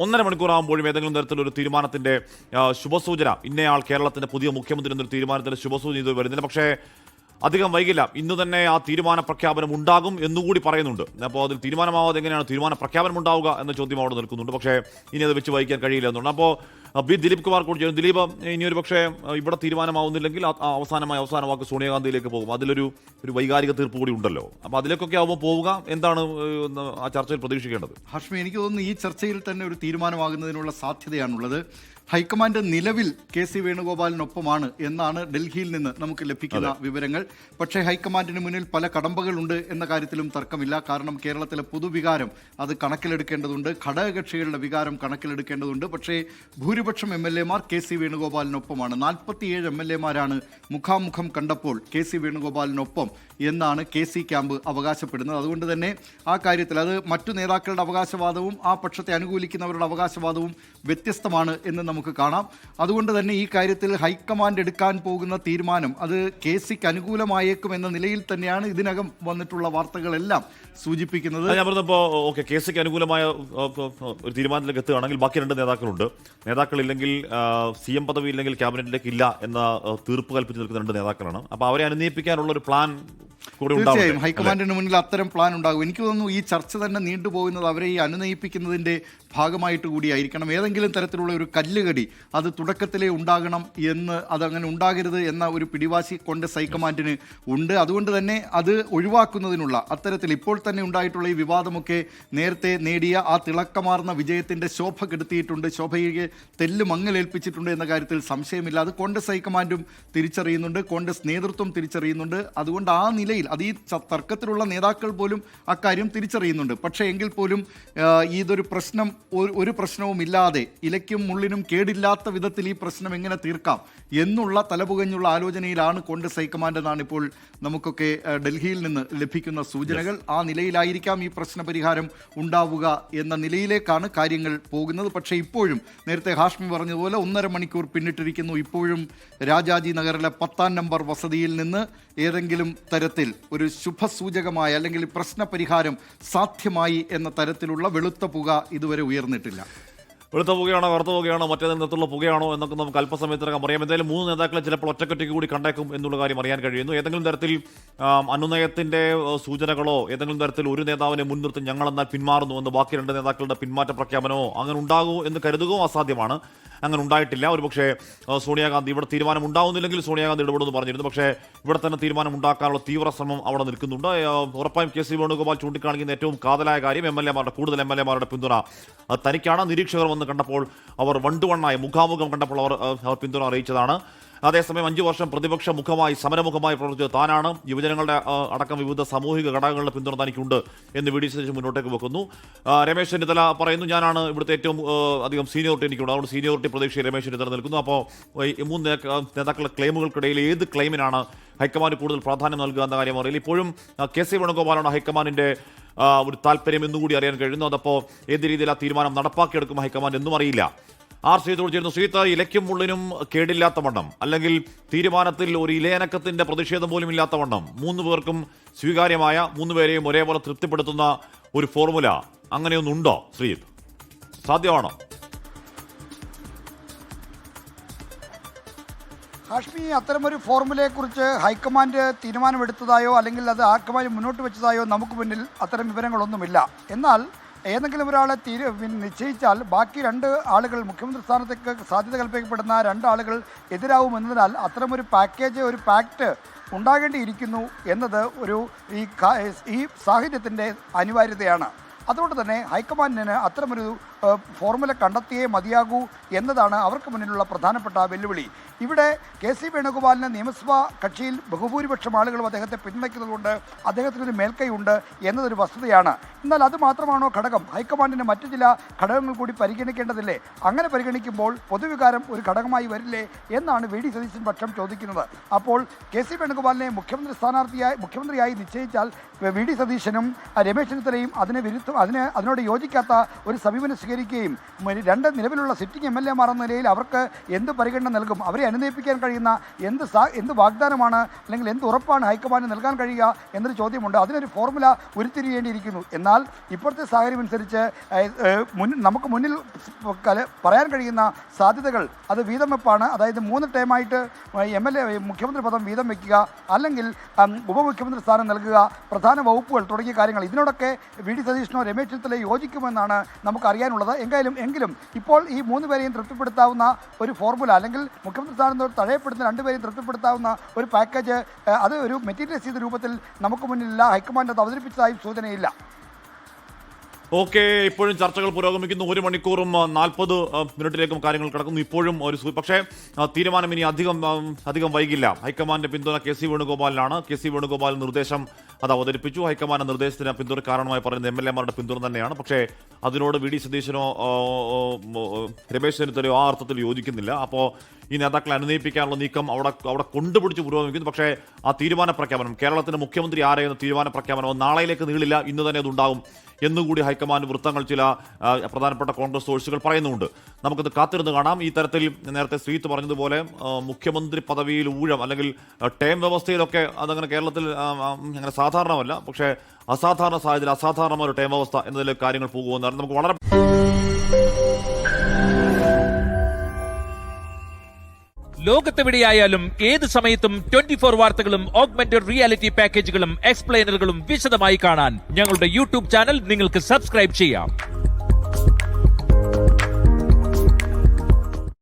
1.5 മണിക്കൂറാകുമ്പോഴും ഏതെങ്കിലും തരത്തിലൊരു തീരുമാനത്തിന്റെ ശുഭസൂചന, ഇന്നയാൾ കേരളത്തിന്റെ പുതിയ മുഖ്യമന്ത്രി എന്നൊരു തീരുമാനത്തിന്റെ ശുഭസൂചന ഇത് വരുന്നില്ല. പക്ഷേ അധികം വൈകില്ല, ഇന്ന് തന്നെ ആ തീരുമാന പ്രഖ്യാപനം ഉണ്ടാകും എന്നുകൂടി പറയുന്നുണ്ട്. അപ്പോൾ അതിൽ തീരുമാനമാവാതെ എങ്ങനെയാണ് തീരുമാന പ്രഖ്യാപനം ഉണ്ടാവുക എന്ന ചോദ്യം അവിടെ നിൽക്കുന്നുണ്ട്. പക്ഷേ ഇനി അത് വെച്ച് വഹിക്കാൻ കഴിയില്ല എന്നുണ്ട്. അപ്പോൾ ദിലീപ് കുമാർ കൂടി ചെയ്യുന്നു. ദിലീപ്, ഇനിയൊരു പക്ഷേ ഇവിടെ തീരുമാനമാവുന്നില്ലെങ്കിൽ അവസാന വാക്ക് സോണിയാഗാന്ധിയിലേക്ക് പോകും. അതിലൊരു വൈകാരിക തീർപ്പ് കൂടി ഉണ്ടല്ലോ. അപ്പോൾ അതിലേക്കൊക്കെ ആവുമ്പോൾ പോവുക, എന്താണ് ആ ചർച്ചയിൽ പ്രതീക്ഷിക്കേണ്ടത്? ഹാഷ്മി, എനിക്ക് തോന്നുന്നു ഈ ചർച്ചയിൽ തന്നെ ഒരു തീരുമാനമാകുന്നതിനുള്ള സാധ്യതയാണുള്ളത്. ഹൈക്കമാൻഡ് നിലവിൽ കെ.സി. വേണുഗോപാലിനൊപ്പമാണ് എന്നാണ് ഡൽഹിയിൽ നിന്ന് നമുക്ക് ലഭിക്കുന്ന വിവരങ്ങൾ. പക്ഷേ ഹൈക്കമാൻഡിന് മുന്നിൽ പല കടമ്പകളുണ്ട് എന്ന കാര്യത്തിലും തർക്കമില്ല. കാരണം കേരളത്തിലെ പൊതുവികാരം അത് കണക്കിലെടുക്കേണ്ടതുണ്ട്, ഘടകകക്ഷികളുടെ വികാരം കണക്കിലെടുക്കേണ്ടതുണ്ട്. പക്ഷേ ഭൂരിപക്ഷം MLA-മാർ കെ.സി. വേണുഗോപാലിനൊപ്പമാണ്. 47 MLA-മാരാണ് മുഖാമുഖം കണ്ടപ്പോൾ കെ.സി. വേണുഗോപാലിനൊപ്പം എന്നാണ് കെ.സി. ക്യാമ്പ് അവകാശപ്പെടുന്നത്. അതുകൊണ്ട് തന്നെ ആ കാര്യത്തിൽ അത് മറ്റു നേതാക്കളുടെ അവകാശവാദവും ആ പക്ഷത്തെ അനുകൂലിക്കുന്നവരുടെ അവകാശവാദവും വ്യത്യസ്തമാണ് എന്ന് നമുക്ക് കാണാം. അതുകൊണ്ട് തന്നെ ഈ കാര്യത്തിൽ ഹൈക്കമാൻഡ് എടുക്കാൻ പോകുന്ന തീരുമാനം അത് കെ.സിക്ക് അനുകൂലമായേക്കും എന്ന നിലയിൽ തന്നെയാണ് ഇതിനകം വന്നിട്ടുള്ള വാർത്തകളെല്ലാം സൂചിപ്പിക്കുന്നത്. ഞാൻ പറഞ്ഞപ്പോൾ ഓക്കെ, കെ.സിക്ക് അനുകൂലമായ ഒരു തീരുമാനത്തിലേക്ക് എത്തുകയാണെങ്കിൽ ബാക്കി 2 നേതാക്കളുണ്ട്. നേതാക്കളില്ലെങ്കിൽ CM പദവി ഇല്ലെങ്കിൽ ക്യാബിനറ്റിലേക്ക് ഇല്ല എന്ന തീർപ്പ് കൽപ്പിച്ച് നിൽക്കുന്ന 2 നേതാക്കളാണ്. അപ്പോൾ അവരെ അനുനയിപ്പിക്കാനുള്ള ഒരു പ്ലാൻ തീർച്ചയായും ഹൈക്കമാൻഡിന് മുന്നിൽ അത്തരം പ്ലാൻ ഉണ്ടാകും. എനിക്ക് തോന്നുന്നു ഈ ചർച്ച തന്നെ നീണ്ടുപോകുന്നത് അവരെ ഈ അനുനയിപ്പിക്കുന്നതിൻ്റെ ഭാഗമായിട്ട് കൂടിയായിരിക്കണം. ഏതെങ്കിലും തരത്തിലുള്ള ഒരു കല്ലുകടി അത് തുടക്കത്തിലേ ഉണ്ടാകണം എന്ന്, അതങ്ങനെ ഉണ്ടാകരുത് എന്ന ഒരു പിടിവാശി കോൺഗ്രസ് ഹൈക്കമാൻഡിന് ഉണ്ട്. അതുകൊണ്ട് തന്നെ അത് ഒഴിവാക്കുന്നതിനുള്ള അത്തരത്തിൽ ഇപ്പോൾ തന്നെ ഉണ്ടായിട്ടുള്ള ഈ വിവാദമൊക്കെ നേരത്തെ നേടിയ ആ തിളക്കമാർന്ന വിജയത്തിൻ്റെ ശോഭ കെടുത്തിയിട്ടുണ്ട്, ശോഭയെ തെല്ല് മങ്ങലേൽപ്പിച്ചിട്ടുണ്ട് എന്ന കാര്യത്തിൽ സംശയമില്ല. അത് കോൺഗ്രസ് ഹൈക്കമാൻഡും തിരിച്ചറിയുന്നുണ്ട്, കോൺഗ്രസ് നേതൃത്വം തിരിച്ചറിയുന്നുണ്ട്. അതുകൊണ്ട് ആ നിലയിൽ അത് ഈ തർക്കത്തിലുള്ള നേതാക്കൾ പോലും അക്കാര്യം തിരിച്ചറിയുന്നുണ്ട്. പക്ഷേ എങ്കിൽ പോലും ഇതൊരു പ്രശ്നം, ഒരു പ്രശ്നവും ഇല്ലാതെ ഇലയ്ക്കും മുള്ളിനും കേടില്ലാത്ത വിധത്തിൽ ഈ പ്രശ്നം എങ്ങനെ തീർക്കാം എന്നുള്ള തലപുകഞ്ഞുള്ള ആലോചനയിലാണ് കോൺഗ്രസ് ഹൈക്കമാൻഡ് എന്നാണ് ഇപ്പോൾ നമുക്കൊക്കെ ഡൽഹിയിൽ നിന്ന് ലഭിക്കുന്ന സൂചനകൾ. ആ നിലയിലായിരിക്കാം ഈ പ്രശ്ന പരിഹാരം ഉണ്ടാവുക എന്ന നിലയിലേക്കാണ് കാര്യങ്ങൾ പോകുന്നത്. പക്ഷേ ഇപ്പോഴും നേരത്തെ ഹാഷ്മി പറഞ്ഞതുപോലെ 1.5 മണിക്കൂർ പിന്നിട്ടിരിക്കുന്നു. ഇപ്പോഴും രാജാജി നഗറിലെ 10-ാം നമ്പർ വസതിയിൽ നിന്ന് ഏതെങ്കിലും തരത്തിൽ ഒരു ശുഭസൂചകമായ അല്ലെങ്കിൽ പ്രശ്ന പരിഹാരം സാധ്യമായി എന്ന തരത്തിലുള്ള വെളുത്ത പുക ഇതുവരെ ഉയർന്നിട്ടില്ല. വെളുത്ത പുകയാണോ, കറുത്ത പുകയാണോ, മറ്റേതിനകത്തുള്ള പുകയാണോ എന്നൊക്കെ നമുക്ക് അല്പസമയത്തിനകം അറിയാം. എന്തായാലും 3 നേതാക്കളെ ചിലപ്പോൾ ഒറ്റക്കൊറ്റയ്ക്ക് കൂടി കണ്ടേക്കും എന്നുള്ള കാര്യം അറിയാൻ കഴിയുന്നു. ഏതെങ്കിലും തരത്തിൽ അനുനയത്തിന്റെ സൂചനകളോ, ഏതെങ്കിലും തരത്തിൽ ഒരു നേതാവിനെ മുൻനിർത്തി ഞങ്ങളെന്നാൽ പിന്മാറുന്നു എന്ന് ബാക്കി 2 നേതാക്കളുടെ പിന്മാറ്റ പ്രഖ്യാപനമോ അങ്ങനെ ഉണ്ടാകുമോ എന്ന് കരുതുകയോ അസാധ്യമാണ്. അങ്ങനെ ഉണ്ടായിട്ടില്ല. ഒരുപക്ഷേ സോണിയാഗാന്ധി ഇവിടെ തീരുമാനം ഉണ്ടാവുന്നില്ലെങ്കിൽ സോണിയാഗാന്ധി ഇടപെടുമെന്ന് പറഞ്ഞിരുന്നു. പക്ഷേ ഇവിടെ തന്നെ തീരുമാനം ഉണ്ടാക്കാനുള്ള തീവ്ര ശ്രമം അവിടെ നിൽക്കുന്നുണ്ട്. ഉറപ്പായും കെ.സി. വേണുഗോപാൽ ചൂണ്ടിക്കാണിക്കുന്ന ഏറ്റവും കാതലായ കാര്യം കൂടുതൽ എം എൽ എമാരുടെ പിന്തുണ തനിക്കാണ്. നിരീക്ഷകർ വന്ന് കണ്ടപ്പോൾ അവർ 1 to 1 മുഖാമുഖം കണ്ടപ്പോൾ അവർ പിന്തുണ അറിയിച്ചതാണ്. അതേസമയം 5 വർഷം പ്രതിപക്ഷ മുഖമായി സമരമുഖമായി പ്രവർത്തിച്ചത് താനാണ്. യുവജനങ്ങളുടെ അടക്കം വിവിധ സാമൂഹിക ഘടകങ്ങളുടെ പിന്തുണ തനിക്കുണ്ട് എന്ന് വി.ഡി. സതീശൻ മുന്നോട്ടേക്ക് വെക്കുന്നു. രമേശ് ചെന്നിത്തല പറയുന്നു, ഞാനാണ് ഇവിടുത്തെ ഏറ്റവും അധികം സീനിയോറിറ്റി എനിക്കുണ്ട്, അതുകൊണ്ട് സീനിയോറിറ്റി പ്രതീക്ഷയിൽ രമേശ് ചെന്നിത്തല നിൽക്കുന്നു. അപ്പോൾ ഈ 3 നേതാക്കളുടെ ക്ലെയിമുകൾക്കിടയിൽ ഏത് ക്ലെയിമിനാണ് ഹൈക്കമാൻഡ് കൂടുതൽ പ്രാധാന്യം നൽകുക എന്ന കാര്യം അറിയില്ല. ഇപ്പോഴും കെ.സി. വേണുഗോപാലാണ് ഹൈക്കമാൻഡിന്റെ ഒരു താല്പര്യം എന്നുകൂടി അറിയാൻ കഴിയുന്നു. അതപ്പോൾ ഏത് രീതിയിൽ ആ തീരുമാനം നടപ്പാക്കിയെടുക്കും ഹൈക്കമാൻഡ് എന്നും അറിയില്ല. ശ്രീത്തോട് ചേരുന്നു. ശ്രീത്ത്, ഇലയ്ക്കും മുള്ളിനും കേടില്ലാത്ത വണ്ണം, അല്ലെങ്കിൽ തീരുമാനത്തിൽ ഒരു ഇലയനക്കത്തിന്റെ പ്രതിഷേധം പോലും ഇല്ലാത്ത വണ്ണം 3 പേർക്കും സ്വീകാര്യമായ, 3 പേരെയും ഒരേപോലെ തൃപ്തിപ്പെടുത്തുന്ന ഒരു ഫോർമുല അങ്ങനെയൊന്നുണ്ടോ ശ്രീത്ത്? സാധ്യമാണോ? ഹാഷ്മി, അത്തരമൊരു ഫോർമുലയെക്കുറിച്ച് ഹൈക്കമാൻഡ് തീരുമാനമെടുത്തതായോ അല്ലെങ്കിൽ അത് ഹൈക്കമാൻഡ് മുന്നോട്ട് വെച്ചതായോ നമുക്ക് മുന്നിൽ അത്തരം വിവരങ്ങളൊന്നുമില്ല. എന്നാൽ ഏതെങ്കിലും ഒരാളെ നിശ്ചയിച്ചാൽ ബാക്കി 2 ആളുകൾ മുഖ്യമന്ത്രി സ്ഥാനത്തേക്ക് സാധ്യത കൽപ്പിക്കപ്പെടുന്ന 2 ആളുകൾ എതിരാവുമെന്നതിനാൽ അത്തരമൊരു ഒരു പാക്റ്റ് ഉണ്ടാകേണ്ടിയിരിക്കുന്നു എന്നത് ഈ സാഹചര്യത്തിൻ്റെ അനിവാര്യതയാണ്. അതുകൊണ്ട് തന്നെ ഹൈക്കമാൻഡിന് അത്തരമൊരു ഫോർമുല കണ്ടെത്തിയേ മതിയാകൂ എന്നതാണ് അവർക്ക് മുന്നിലുള്ള പ്രധാനപ്പെട്ട വെല്ലുവിളി. ഇവിടെ കെ.സി. വേണുഗോപാലിന് നിയമസഭാ കക്ഷിയിൽ ബഹുഭൂരിപക്ഷം ആളുകളും അദ്ദേഹത്തെ പിന്തുണയ്ക്കുന്നതുകൊണ്ട് അദ്ദേഹത്തിനൊരു മേൽക്കൈയുണ്ട് എന്നതൊരു വസ്തുതയാണ്. എന്നാൽ അത് മാത്രമാണോ ഘടകം? ഹൈക്കമാൻഡിന് മറ്റു ചില ഘടകങ്ങൾ കൂടി പരിഗണിക്കേണ്ടതില്ലേ? അങ്ങനെ പരിഗണിക്കുമ്പോൾ പൊതുവികാരം ഒരു ഘടകമായി വരില്ലേ എന്നാണ് വി.ഡി. സതീശൻ പക്ഷം ചോദിക്കുന്നത്. അപ്പോൾ കെ.സി. വേണുഗോപാലിനെ മുഖ്യമന്ത്രിയായി നിശ്ചയിച്ചാൽ വി.ഡി. സതീശനും രമേശ് ചെന്നിത്തലയും അതിനോട് യോജിക്കാത്ത ഒരു സമീപനം സ്വീകരിക്കുകയും രണ്ട് നിലവിലുള്ള സിറ്റിംഗ് MLA-മാർ എന്ന നിലയിൽ അവർക്ക് എന്ത് പരിഗണന നൽകും, അവരെ അനുനയിപ്പിക്കാൻ കഴിയുന്ന എന്ത് വാഗ്ദാനമാണ് അല്ലെങ്കിൽ എന്ത് ഉറപ്പാണ് ഹൈക്കമാൻഡ് നൽകാൻ കഴിയുക എന്നൊരു ചോദ്യമുണ്ട്. അതിനൊരു ഫോർമുല ഉരുത്തിരിയേണ്ടിയിരിക്കുന്നു. എന്നാൽ ഇപ്പോഴത്തെ സാഹചര്യം അനുസരിച്ച് നമുക്ക് മുന്നിൽ പറയാൻ കഴിയുന്ന സാധ്യതകൾ അത് വീതം വെപ്പാണ്. അതായത് 3 ടേമായിട്ട് മുഖ്യമന്ത്രി പദം വീതം വയ്ക്കുക, അല്ലെങ്കിൽ ഉപമുഖ്യമന്ത്രി സ്ഥാനം നൽകുക, പ്രധാന വകുപ്പുകൾ തുടങ്ങിയ കാര്യങ്ങൾ. ഇതിനോടൊക്കെ VD സതീശനോ രമേശ് ചെന്നിത്തലയോ യോജിക്കുമെന്നാണ് നമുക്ക് അറിയാനുള്ളത്. എങ്കിലും ഇപ്പോൾ ഈ 3 പേരെയും തൃപ്തിപ്പെടുത്താവുന്ന ഒരു ഫോർമുല, അല്ലെങ്കിൽ മുഖ്യമന്ത്രി സ്ഥാനം തഴയപ്പെടുന്ന 2 പേരെയും തൃപ്തിപ്പെടുത്താവുന്ന ഒരു പാക്കേജ്, അത് ഒരു മെറ്റീരിയലൈസ് ചെയ്ത രൂപത്തിൽ നമുക്ക് മുന്നിലില്ല. ഹൈക്കമാൻഡ് അത് അവതരിപ്പിച്ചതായും സൂചനയില്ല. ഓക്കെ, ഇപ്പോഴും ചർച്ചകൾ പുരോഗമിക്കുന്നു. 1 മണിക്കൂറും 40 മിനിറ്റിലേക്കും കാര്യങ്ങൾ കിടക്കുന്നു. ഇപ്പോഴും പക്ഷേ തീരുമാനം ഇനി അധികം വൈകില്ല. ഹൈക്കമാൻഡിന്റെ പിന്തുണ KC വേണുഗോപാലിനാണ്. KC വേണുഗോപാൽ നിർദ്ദേശം അത് അവതരിപ്പിച്ചു. ഹൈക്കമാൻഡ് നിർദ്ദേശത്തിന് പിന്തുണ കാരണമായി പറയുന്നത് MLA-മാരുടെ പിന്തുണ തന്നെയാണ്. പക്ഷേ അതിനോട് VD സതീശനോ രമേശ് ചെന്നിത്തലയോ ആ അർത്ഥത്തിൽ യോജിക്കുന്നില്ല. അപ്പോൾ ഈ നേതാക്കളെ അനുനയിപ്പിക്കാനുള്ള നീക്കം അവിടെ കൊണ്ടുപിടിച്ച് പുരോഗമിക്കുന്നു. പക്ഷേ ആ തീരുമാന പ്രഖ്യാപനം, കേരളത്തിന്റെ മുഖ്യമന്ത്രി ആരെയെന്ന തീരുമാന പ്രഖ്യാപനം നാളെയിലേക്ക് നീളില്ല, ഇന്ന് തന്നെ അതുണ്ടാകും എന്നുകൂടി ഹൈക്കമാൻഡ് വൃത്തങ്ങൾ ചില പ്രധാനപ്പെട്ട കോൺഗ്രസ് സോഴ്സുകൾ പറയുന്നുണ്ട്. നമുക്കത് കാത്തിരുന്ന് കാണാം. ഈ തരത്തിൽ നേരത്തെ ശ്രീത്ത് പറഞ്ഞതുപോലെ മുഖ്യമന്ത്രി പദവിയിൽ ഊഴം അല്ലെങ്കിൽ ടേം വ്യവസ്ഥയിലൊക്കെ അതങ്ങനെ കേരളത്തിൽ അങ്ങനെ സാധാരണമല്ല. പക്ഷേ അസാധാരണ സാഹചര്യം, അസാധാരണമായ ഒരു ടേം വ്യവസ്ഥ എന്നതിൽ കാര്യങ്ങൾ പോകുമെന്നാണ് നമുക്ക് വളരെ ലോകത്തെവിടെയായാലും ഏത് സമയത്തും 24 വാർത്തകളും ഓഗ്മെന്റഡ് റിയാലിറ്റി പാക്കേജുകളും എക്സ്പ്ലെയിനറുകളും വിശദമായി കാണാൻ ഞങ്ങളുടെ YouTube ചാനൽ നിങ്ങൾക്ക് സബ്സ്ക്രൈബ് ചെയ്യാം.